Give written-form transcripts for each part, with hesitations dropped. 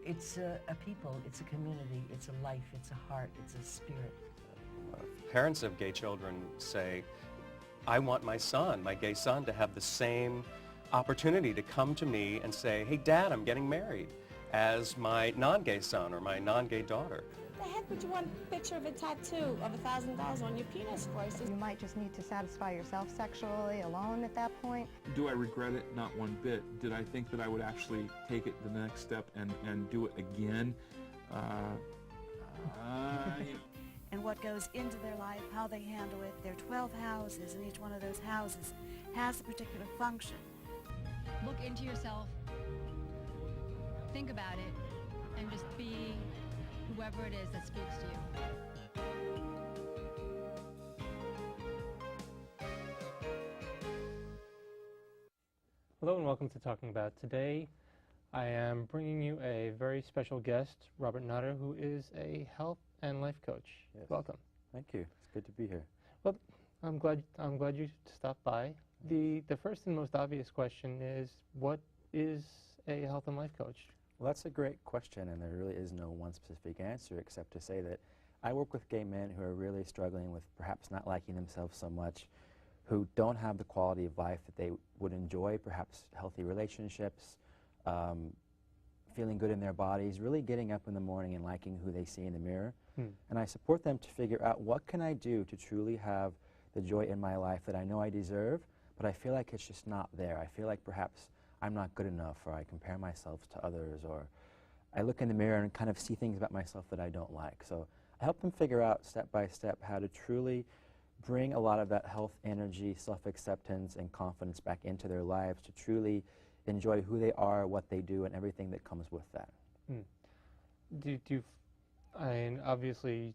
It's a people, it's a community, it's a life, it's a heart, it's a spirit. Parents of gay children say, I want my son, my gay son, to have the same opportunity to come to me and say, hey, Dad, I'm getting married, as my non-gay son or my non-gay daughter. The heck would you want a picture of a tattoo of $1,000 on your penis for? You might just need to satisfy yourself sexually alone at that point. Do I regret it? Not one bit. Did I think that I would actually take it the next step and do it again? And what goes into their life, how they handle it. There are 12 houses, and each one of those houses has a particular function. Look into yourself, think about it, and just be whoever it is that speaks to you. Hello and welcome to Talking About. Today I am bringing you a very special guest, Robert Notter, who is a health and life coach. Yes. Welcome. Thank you. It's good to be here. Well, I'm glad you stopped by. The first and most obvious question is, what is a health and life coach? Well, that's a great question, and there really is no one specific answer except to say that I work with gay men who are really struggling with perhaps not liking themselves so much, who don't have the quality of life that they would enjoy, perhaps healthy relationships, feeling good in their bodies, really getting up in the morning and liking who they see in the mirror. And I support them to figure out, what can I do to truly have the joy in my life that I know I deserve, but I feel like it's just not there. I feel like perhaps I'm not good enough, or I compare myself to others, or I look in the mirror and kind of see things about myself that I don't like. So I help them figure out step by step how to truly bring a lot of that health, energy, self-acceptance, and confidence back into their lives to truly enjoy who they are, what they do, and everything that comes with that. And obviously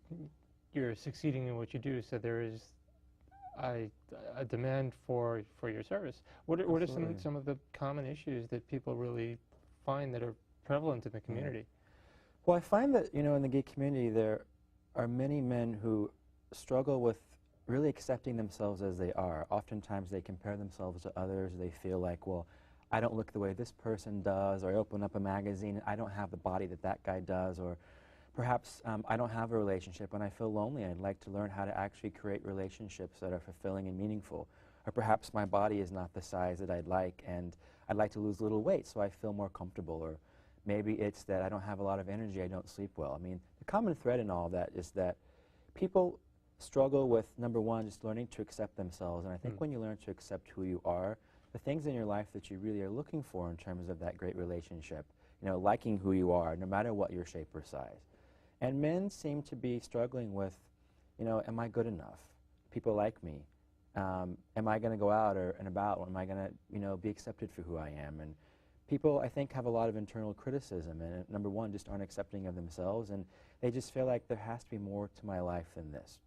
you're succeeding in what you do, so there is a demand for your service. What are some of the common issues that people really find that are prevalent in the community? Well, I find that, in the gay community there are many men who struggle with really accepting themselves as they are. Oftentimes they compare themselves to others. They feel like, well, I don't look the way this person does, or I open up a magazine and I don't have the body that that guy does, or perhaps I don't have a relationship and I feel lonely. I'd like to learn how to actually create relationships that are fulfilling and meaningful. Or perhaps my body is not the size that I'd like, and I'd like to lose a little weight so I feel more comfortable. Or maybe it's that I don't have a lot of energy, I don't sleep well. I mean, the common thread in all that is that people struggle with, number one, just learning to accept themselves. And I think when you learn to accept who you are, the things in your life that you really are looking for in terms of that great relationship, liking who you are, no matter what your shape or size. And men seem to be struggling with, am I good enough? People like me. Am I going to go out and about? Am I going to, be accepted for who I am? And people, I think, have a lot of internal criticism, and number one, just aren't accepting of themselves, and they just feel like there has to be more to my life than this.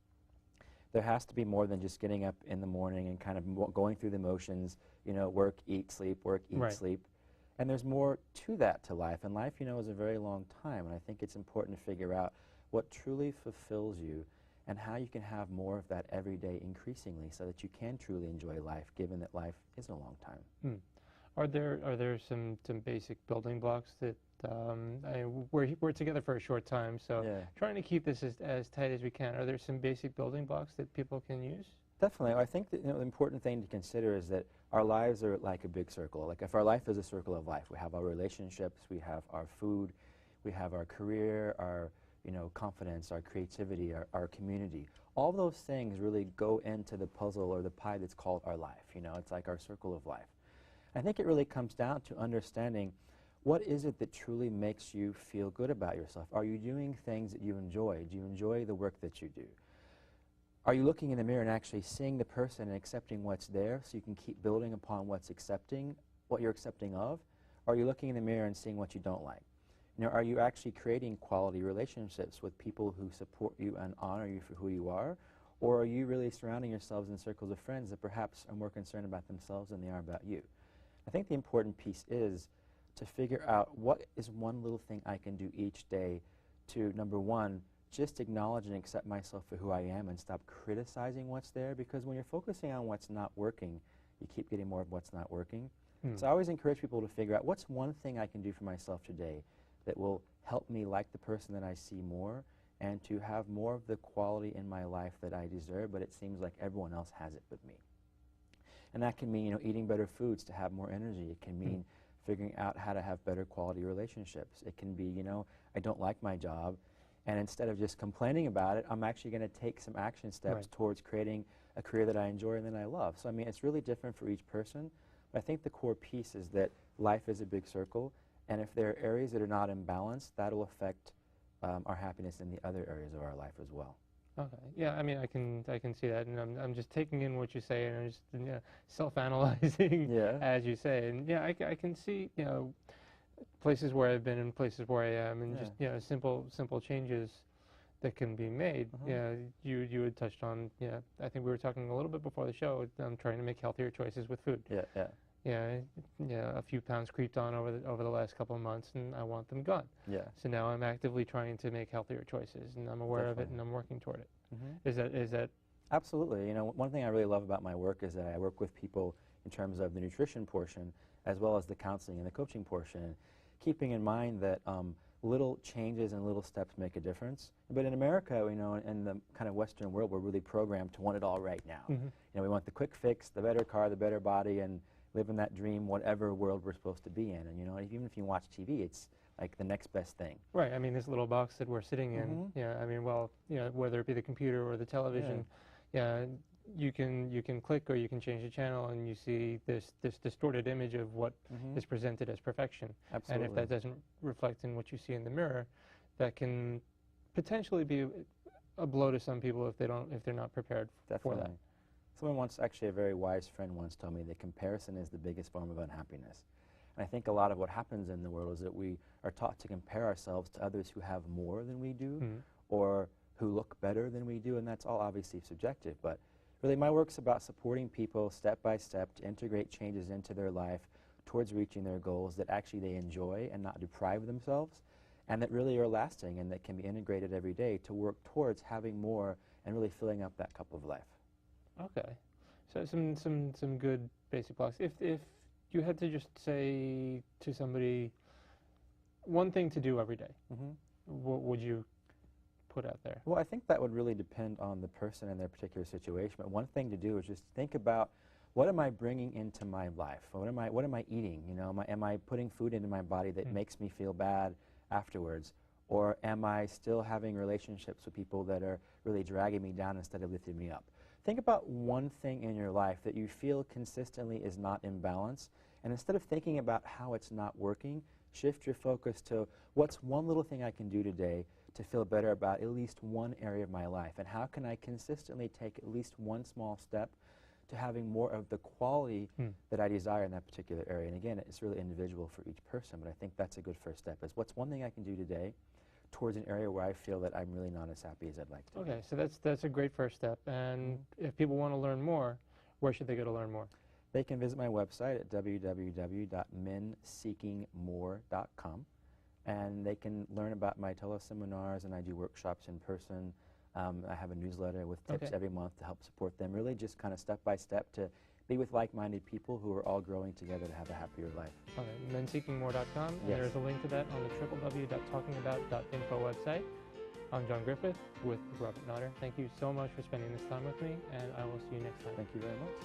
There has to be more than just getting up in the morning and kind of going through the motions, work, eat, sleep, work, eat, sleep. And there's more to that to life, and life, is a very long time, and I think it's important to figure out what truly fulfills you and how you can have more of that every day increasingly so that you can truly enjoy life, given that life is a long time. Are there some basic building blocks that we're together for a short time, so trying to keep this as tight as we can. Are there some basic building blocks that people can use? Definitely. I think that the important thing to consider is that our lives are like a big circle. Like if our life is a circle of life, we have our relationships, we have our food, we have our career, our confidence, our creativity, our community. All those things really go into the puzzle or the pie that's called our life. It's like our circle of life. I think it really comes down to understanding, what is it that truly makes you feel good about yourself? Are you doing things that you enjoy? Do you enjoy the work that you do? Are you looking in the mirror and actually seeing the person and accepting what's there so you can keep building upon what you're accepting of? Or are you looking in the mirror and seeing what you don't like? Are you actually creating quality relationships with people who support you and honor you for who you are? Or are you really surrounding yourselves in circles of friends that perhaps are more concerned about themselves than they are about you? I think the important piece is to figure out, what is one little thing I can do each day to, number one, just acknowledge and accept myself for who I am and stop criticizing what's there, because when you're focusing on what's not working, you keep getting more of what's not working. So I always encourage people to figure out, what's one thing I can do for myself today that will help me like the person that I see more and to have more of the quality in my life that I deserve, but it seems like everyone else has it but me. And that can mean, you know, eating better foods to have more energy. It can mean figuring out how to have better quality relationships. It can be, you know, I don't like my job, and instead of just complaining about it, I'm actually going to take some action steps towards creating a career that I enjoy and that I love. So, I mean, it's really different for each person, but I think the core piece is that life is a big circle, and if there are areas that are not in balance, that'll affect our happiness in the other areas of our life as well. Okay. Yeah. I mean, I can see that, and I'm just taking in what you say, and I'm just self-analyzing as you say, and yeah, I can see, you know, places where I've been and places where I am, and just, you know, simple changes that can be made. Yeah. You had touched on, yeah. I think we were talking a little bit before the show. I'm trying to make healthier choices with food. Yeah. Yeah, a few pounds creeped on over the last couple of months, and I want them gone. Yeah. So now I'm actively trying to make healthier choices, and I'm aware of it, and I'm working toward it. Is that? Absolutely. You know, one thing I really love about my work is that I work with people in terms of the nutrition portion, as well as the counseling and the coaching portion, keeping in mind that little changes and little steps make a difference. But in America, you know, in the kind of Western world, we're really programmed to want it all right now. You know, we want the quick fix, the better car, the better body, and live in that dream, whatever world we're supposed to be in. And, you know, even if you watch TV, it's like the next best thing. Right. I mean, this little box that we're sitting in, yeah, I mean, well, you know, whether it be the computer or the television, you can click or you can change the channel, and you see this distorted image of what is presented as perfection. Absolutely. And if that doesn't reflect in what you see in the mirror, that can potentially be a blow to some people if they're not prepared for that. Someone once, actually a very wise friend once told me that comparison is the biggest form of unhappiness. And I think a lot of what happens in the world is that we are taught to compare ourselves to others who have more than we do, or who look better than we do, and that's all obviously subjective. But really, my work's about supporting people step by step to integrate changes into their life towards reaching their goals that actually they enjoy and not deprive themselves, and that really are lasting and that can be integrated every day to work towards having more and really filling up that cup of life. Okay, so some good basic blocks. If you had to just say to somebody one thing to do every day, what would you put out there? Well, I think that would really depend on the person and their particular situation. But one thing to do is just think about, what am I bringing into my life? What am I eating? You know, am I putting food into my body that makes me feel bad afterwards? Or am I still having relationships with people that are really dragging me down instead of lifting me up? Think about one thing in your life that you feel consistently is not in balance, and instead of thinking about how it's not working, shift your focus to, what's one little thing I can do today to feel better about at least one area of my life, and how can I consistently take at least one small step to having more of the quality that I desire in that particular area. And again, it's really individual for each person, but I think that's a good first step, is what's one thing I can do today towards an area where I feel that I'm really not as happy as I'd like to be. Okay, so that's a great first step. And if people want to learn more, where should they go to learn more? They can visit my website at www.menseekingmore.com, and they can learn about my teleseminars, and I do workshops in person. I have a newsletter with tips every month to help support them, really just kind of step by step to be with like-minded people who are all growing together to have a happier life. Okay, menseekingmore.com, and there's a link to that on the www.talkingabout.info website. I'm John Griffith with Robert Nodder. Thank you so much for spending this time with me, and I will see you next time. Thank you very much.